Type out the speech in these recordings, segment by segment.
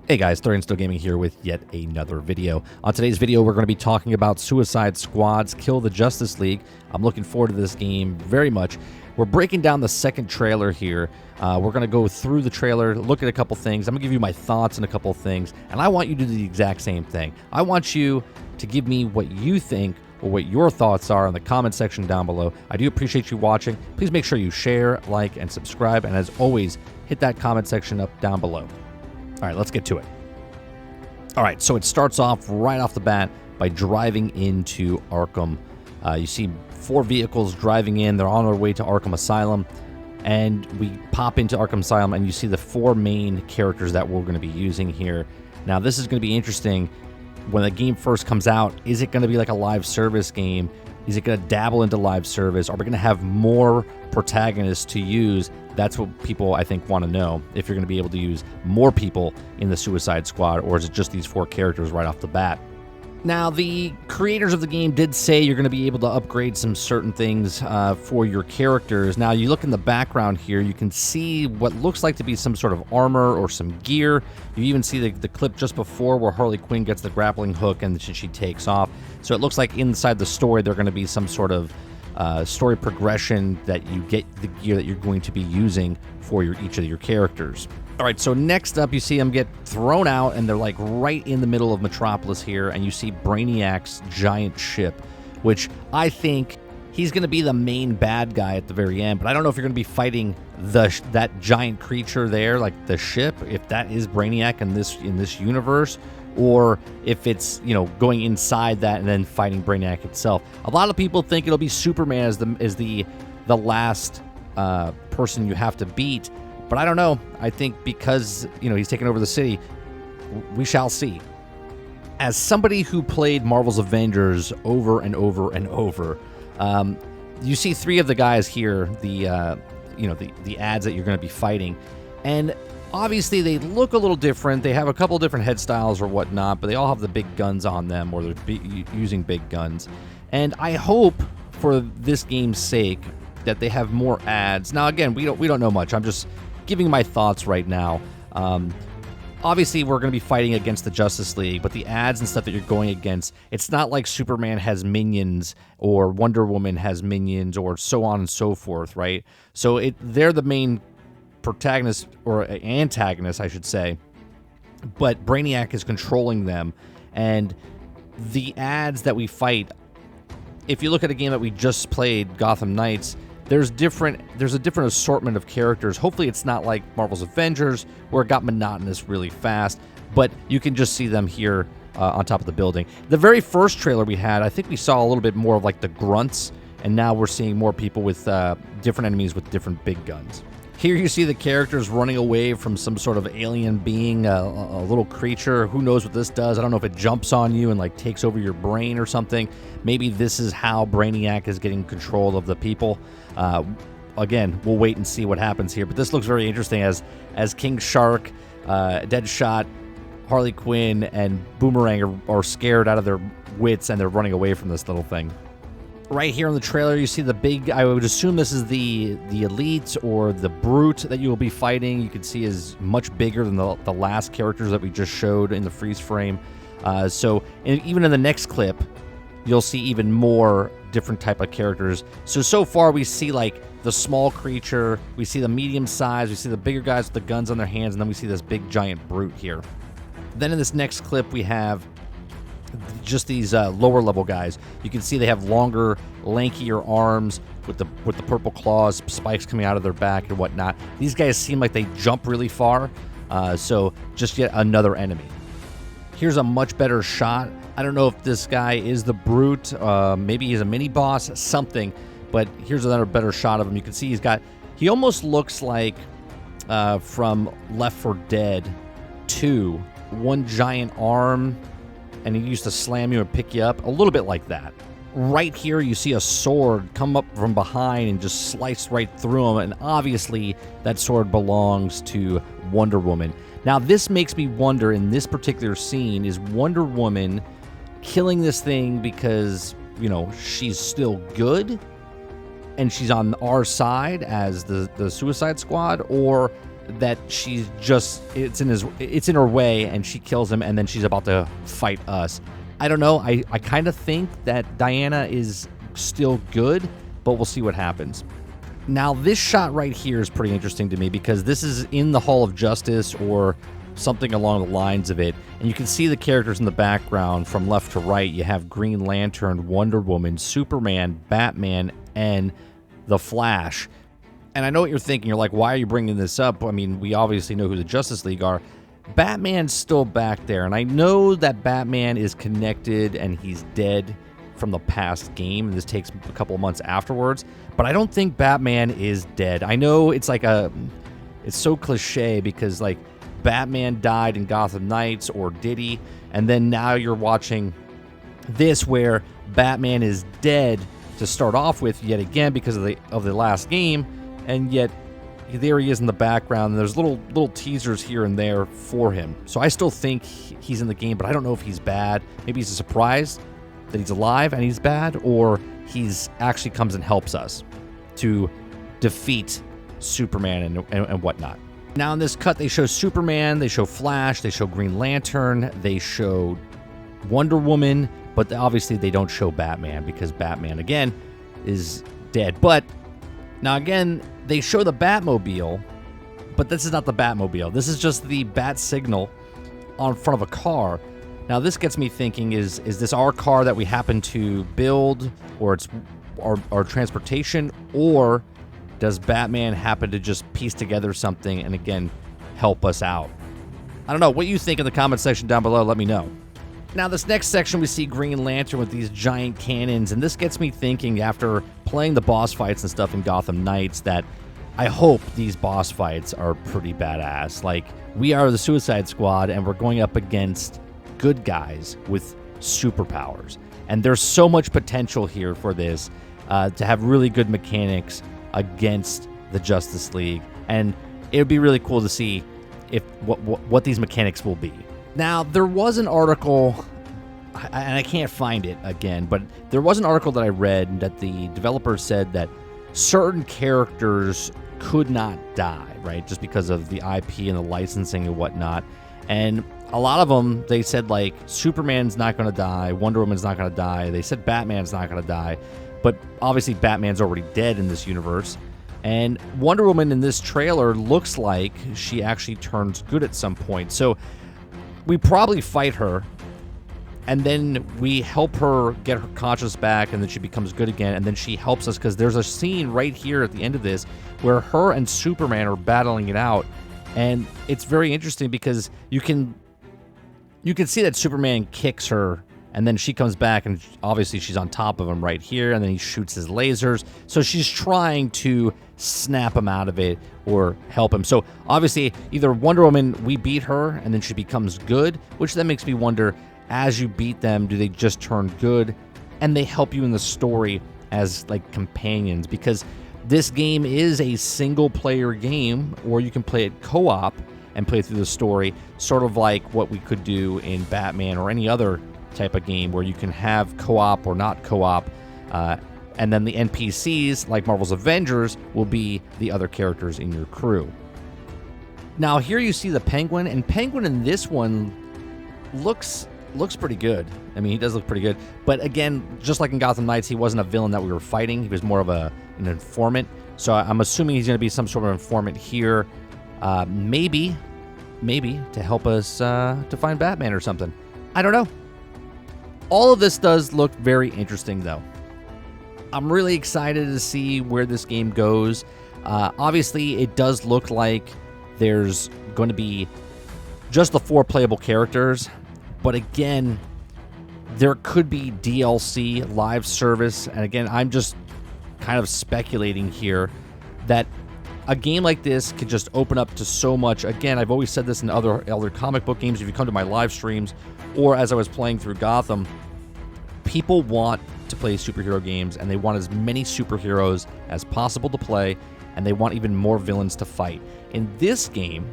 Hey guys, Still Gaming here with yet another video. On today's video, we're going to be talking about Suicide Squad's Kill the Justice League. I'm looking forward to this game very much. We're breaking down the second trailer here. We're going to go through the trailer, look at a couple things. I'm going to give you my thoughts on a couple things, and I want you to do the exact same thing. I want you to give me what you think or what your thoughts are in the comment section down below. I do appreciate you watching. Please make sure you share, like, and subscribe, and as always, hit that comment section up down below. All right, let's get to it. All right, so it starts off right off the bat by driving into Arkham. You see 4 vehicles driving in. They're on their way to Arkham Asylum. And we pop into Arkham Asylum, and you see the 4 main characters that we're going to be using here. Now, this is going to be interesting. When the game first comes out, is it going to be like a live service game? Is it going to dabble into live service? Are we going to have more protagonists to use? That's what people, I think, want to know. If you're going to be able to use more people in the Suicide Squad, or is it just these 4 characters right off the bat? Now, the creators of the game did say you're going to be able to upgrade some certain things for your characters. Now, you look in the background here, you can see what looks like to be some sort of armor or some gear. You even see the clip just before where Harley Quinn gets the grappling hook and she takes off. So it looks like inside the story, there's going to be some sort of story progression that you get the gear that you're going to be using for each of your characters. All right, so next up, you see them get thrown out, and they're like right in the middle of Metropolis here, and you see Brainiac's giant ship, which I think he's going to be the main bad guy at the very end, but I don't know if you're going to be fighting that giant creature there, like the ship, if that is Brainiac in this universe, or if it's, you know, going inside that and then fighting Brainiac itself. A lot of people think it'll be Superman as the last person you have to beat. But I don't know. I think because, you know, he's taken over the city, we shall see. As somebody who played Marvel's Avengers over and over and over, you see 3 of the guys here, the ads that you're going to be fighting, and obviously they look a little different. They have a couple different head styles or whatnot, but they all have the big guns on them, or they're using big guns. And I hope, for this game's sake, that they have more ads. Now, again, we don't know much. I'm just giving my thoughts right now. Obviously, we're going to be fighting against the Justice League, but the ads and stuff that you're going against, it's not like Superman has minions or Wonder Woman has minions or so on and so forth, right? So they're the main protagonist, or antagonist, I should say, but Brainiac is controlling them. And the ads that we fight, if you look at a game that we just played, Gotham Knights, there's a different assortment of characters. Hopefully it's not like Marvel's Avengers, where it got monotonous really fast, but you can just see them here on top of the building. The very first trailer we had, I think we saw a little bit more of like the grunts, and now we're seeing more people with different enemies with different big guns. Here you see the characters running away from some sort of alien being, a little creature. Who knows what this does? I don't know if it jumps on you and like takes over your brain or something. Maybe this is how Brainiac is getting control of the people. Again, we'll wait and see what happens here. But this looks very interesting as King Shark, Deadshot, Harley Quinn, and Boomerang are scared out of their wits, and they're running away from this little thing. Right here in the trailer, you see the big, I would assume this is the Elite or the Brute that you will be fighting. You can see is much bigger than the last characters that we just showed in the freeze frame. Even in the next clip, you'll see even more different type of characters. So far we see like the small creature, we see the medium size, we see the bigger guys with the guns on their hands, and then we see this big giant Brute here. Then in this next clip, we have just these lower level guys. You can see they have longer, lankier arms with the purple claws, spikes coming out of their back and whatnot. These guys seem like they jump really far, so just yet another enemy. Here's a much better shot. I don't know if this guy is the Brute, maybe he's a mini boss, something, but here's another better shot of him. You can see he almost looks like from Left 4 Dead 2, one giant arm, and he used to slam you and pick you up, a little bit like that. Right here, you see a sword come up from behind and just slice right through him, and obviously that sword belongs to Wonder Woman. Now, this makes me wonder, in this particular scene, is Wonder Woman killing this thing because, you know, she's still good and she's on our side as the Suicide Squad, or that it's in her way, and she kills him, and then she's about to fight us. I don't know. I kind of think that Diana is still good, but we'll see what happens. Now, this shot right here is pretty interesting to me because this is in the Hall of Justice or something along the lines of it, and you can see the characters in the background from left to right. You have Green Lantern, Wonder Woman, Superman, Batman, and the Flash. And I know what you're thinking. You're like, why are you bringing this up? I mean, we obviously know who the Justice League are. Batman's still back there, and I know that Batman is connected and he's dead from the past game, and this takes a couple of months afterwards, but I don't think Batman is dead. I know it's so cliche because, like, Batman died in Gotham Knights, or did he? And then now you're watching this where Batman is dead to start off with yet again because of the last game, and yet there he is in the background, and there's little teasers here and there for him. So I still think he's in the game, but I don't know if he's bad. Maybe he's a surprise that he's alive and he's bad, or he's actually comes and helps us to defeat Superman and whatnot. Now in this cut, they show Superman, they show Flash, they show Green Lantern, they show Wonder Woman, but obviously they don't show Batman because Batman, again, is dead. But now again, they show the Batmobile, but this is not the Batmobile. This is just the bat signal on front of a car. Now this gets me thinking, is this our car that we happen to build, or it's our transportation, or does Batman happen to just piece together something and again help us out? I don't know. What you think in the comment section down below, let me know. Now this next section, we see Green Lantern with these giant cannons, and this gets me thinking, after playing the boss fights and stuff in Gotham Knights, that I hope these boss fights are pretty badass. Like, we are the Suicide Squad, and we're going up against good guys with superpowers, and there's so much potential here for this to have really good mechanics against the Justice League, and it would be really cool to see if what these mechanics will be. Now, there was an article, and I can't find it again, but there was an article that I read that the developers said that certain characters could not die, right, just because of the IP and the licensing and whatnot. And a lot of them, they said, like, Superman's not going to die, Wonder Woman's not going to die, they said Batman's not going to die, but obviously Batman's already dead in this universe. And Wonder Woman in this trailer looks like she actually turns good at some point. So we probably fight her, and then we help her get her conscience back, and then she becomes good again, and then she helps us, because there's a scene right here at the end of this where her and Superman are battling it out, and it's very interesting because you can see that Superman kicks her, and then she comes back, and obviously she's on top of him right here, and then he shoots his lasers. So she's trying to snap him out of it or help him. So obviously, either Wonder Woman, we beat her, and then she becomes good, which then makes me wonder, as you beat them, do they just turn good, and they help you in the story as, like, companions? Because this game is a single-player game, or you can play it co-op and play through the story, sort of like what we could do in Batman or any other type of game where you can have co-op or not co-op, and then the NPCs, like Marvel's Avengers, will be the other characters in your crew. Now here you see the Penguin, and Penguin in this one looks pretty good. I mean, he does look pretty good, but again, just like in Gotham Knights, he wasn't a villain that we were fighting. He was more of an informant, so I'm assuming he's going to be some sort of informant here, maybe to help us to find Batman or something. I don't know. All of this does look very interesting, though. I'm really excited to see where this game goes. Obviously, it does look like there's going to be just the 4 playable characters, but again, there could be DLC, live service, and again, I'm just kind of speculating here that a game like this could just open up to so much. Again, I've always said this in other comic book games. If you come to my live streams, or as I was playing through Gotham, people want to play superhero games, and they want as many superheroes as possible to play, and they want even more villains to fight. In this game,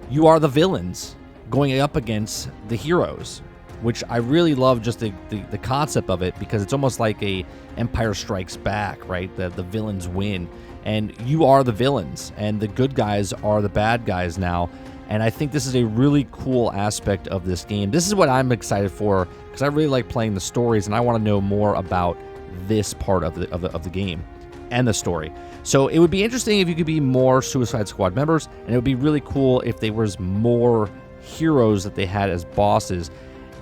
you are the villains going up against the heroes, which I really love, just the concept of it, because it's almost like a Empire Strikes Back, right? The villains win. and you are the villains, and the good guys are the bad guys now. And I think this is a really cool aspect of this game. This is what I'm excited for, because I really like playing the stories, and I want to know more about this part of the game and the story. So it would be interesting if you could be more Suicide Squad members, and it would be really cool if there was more heroes that they had as bosses.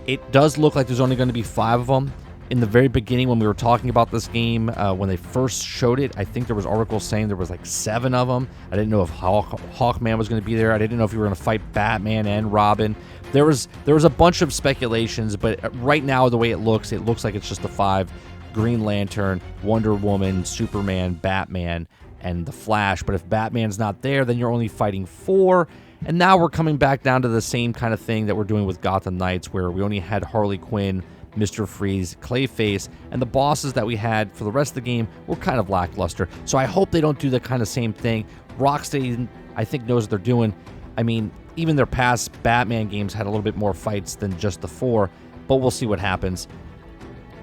It does look like there's only going to be 5 of them. In the very beginning, when we were talking about this game, when they first showed it, I think there was articles saying there was like 7 of them. I didn't know if Hawkman was going to be there. I didn't know if you were going to fight Batman and Robin. There was a bunch of speculations, but right now, the way it looks like it's just the 5: Green Lantern, Wonder Woman, Superman, Batman, and the Flash. But if Batman's not there, then you're only fighting 4. And now we're coming back down to the same kind of thing that we're doing with Gotham Knights, where we only had Harley Quinn, Mr. Freeze, Clayface, and the bosses that we had for the rest of the game were kind of lackluster. So I hope they don't do the kind of same thing. Rocksteady, I think, knows what they're doing. I mean, even their past Batman games had a little bit more fights than just the 4, but we'll see what happens.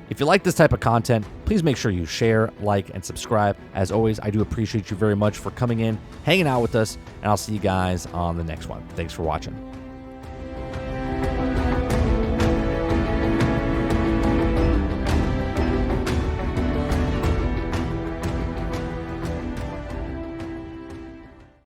If you like this type of content, please make sure you share, like, and subscribe. As always, I do appreciate you very much for coming in, hanging out with us, and I'll see you guys on the next one. Thanks for watching.